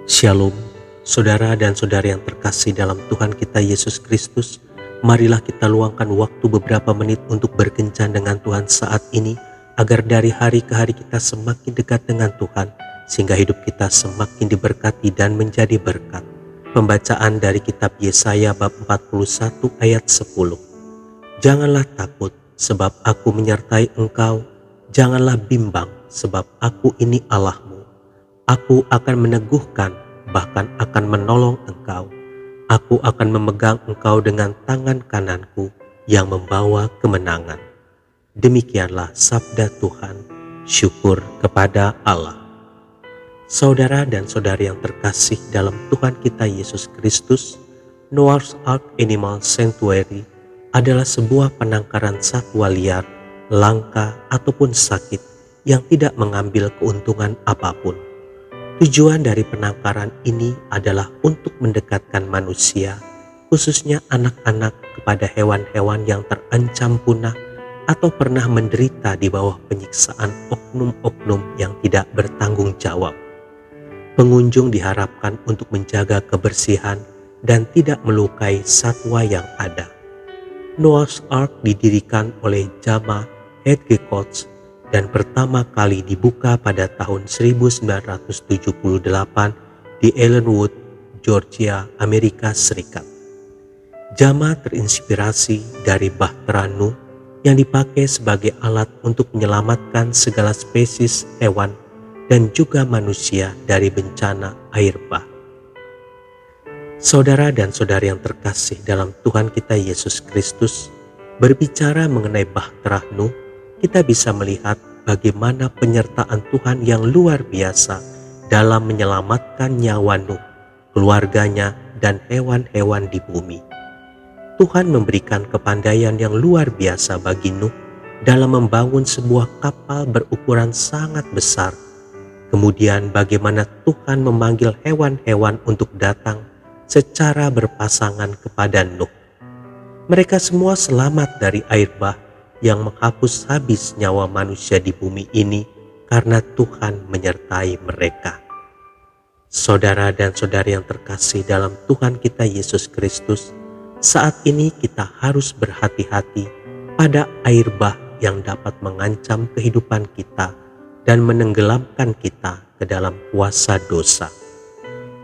Shalom, saudara dan saudari yang terkasih dalam Tuhan kita Yesus Kristus. Marilah kita luangkan waktu beberapa menit untuk berkencan dengan Tuhan saat ini, agar dari hari ke hari kita semakin dekat dengan Tuhan, sehingga hidup kita semakin diberkati dan menjadi berkat. Pembacaan dari kitab Yesaya bab 41 ayat 10. Janganlah takut, sebab aku menyertai engkau. Janganlah bimbang, sebab aku ini Allahmu. Aku akan meneguhkan, bahkan akan menolong engkau. Aku akan memegang engkau dengan tangan kananku yang membawa kemenangan. Demikianlah sabda Tuhan. Syukur kepada Allah. Saudara dan saudari yang terkasih dalam Tuhan kita Yesus Kristus, Noah's Ark Animal Sanctuary adalah sebuah penangkaran satwa liar, langka ataupun sakit yang tidak mengambil keuntungan apapun. Tujuan dari penangkaran ini adalah untuk mendekatkan manusia, khususnya anak-anak, kepada hewan-hewan yang terancam punah atau pernah menderita di bawah penyiksaan oknum-oknum yang tidak bertanggung jawab. Pengunjung diharapkan untuk menjaga kebersihan dan tidak melukai satwa yang ada. Noah's Ark didirikan oleh Jama Hedgecock dan pertama kali dibuka pada tahun 1978 di Ellenwood, Georgia, Amerika Serikat. Jama terinspirasi dari bahtera Nuh yang dipakai sebagai alat untuk menyelamatkan segala spesies hewan dan juga manusia dari bencana air bah. Saudara dan saudari yang terkasih dalam Tuhan kita Yesus Kristus, berbicara mengenai bahtera Nuh, kita bisa melihat bagaimana penyertaan Tuhan yang luar biasa dalam menyelamatkan nyawa Nuh, keluarganya, dan hewan-hewan di bumi. Tuhan memberikan kepandaian yang luar biasa bagi Nuh dalam membangun sebuah kapal berukuran sangat besar. Kemudian bagaimana Tuhan memanggil hewan-hewan untuk datang secara berpasangan kepada Nuh. Mereka semua selamat dari air bah yang menghapus habis nyawa manusia di bumi ini karena Tuhan menyertai mereka. Saudara dan saudari yang terkasih dalam Tuhan kita Yesus Kristus, saat ini kita harus berhati-hati pada air bah yang dapat mengancam kehidupan kita dan menenggelamkan kita ke dalam kuasa dosa.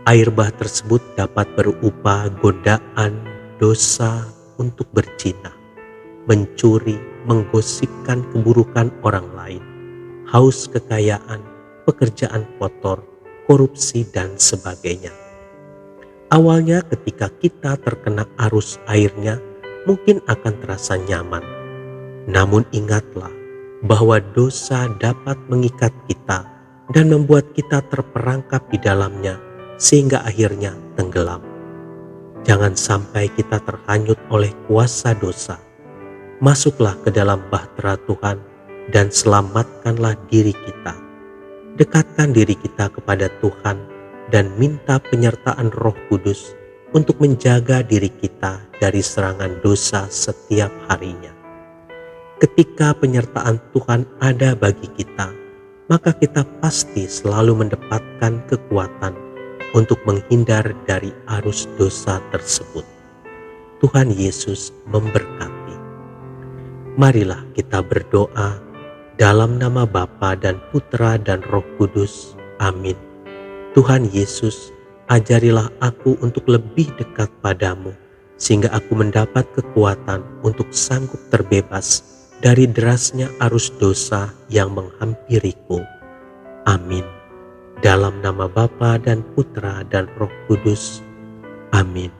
Air bah tersebut dapat berupa godaan dosa untuk berzina, mencuri, menggosipkan keburukan orang lain, haus kekayaan, pekerjaan kotor, korupsi, dan sebagainya. Awalnya ketika kita terkena arus airnya, mungkin akan terasa nyaman. Namun ingatlah bahwa dosa dapat mengikat kita dan membuat kita terperangkap di dalamnya sehingga akhirnya tenggelam. Jangan sampai kita terhanyut oleh kuasa dosa. Masuklah ke dalam bahtera Tuhan dan selamatkanlah diri kita. Dekatkan diri kita kepada Tuhan dan minta penyertaan Roh Kudus untuk menjaga diri kita dari serangan dosa setiap harinya. Ketika penyertaan Tuhan ada bagi kita, maka kita pasti selalu mendapatkan kekuatan untuk menghindar dari arus dosa tersebut. Tuhan Yesus memberkati. Marilah kita berdoa dalam nama Bapa dan Putra dan Roh Kudus. Amin. Tuhan Yesus, ajarilah aku untuk lebih dekat padamu, sehingga aku mendapat kekuatan untuk sanggup terbebas dari derasnya arus dosa yang menghampiriku. Amin. Dalam nama Bapa dan Putra dan Roh Kudus. Amin.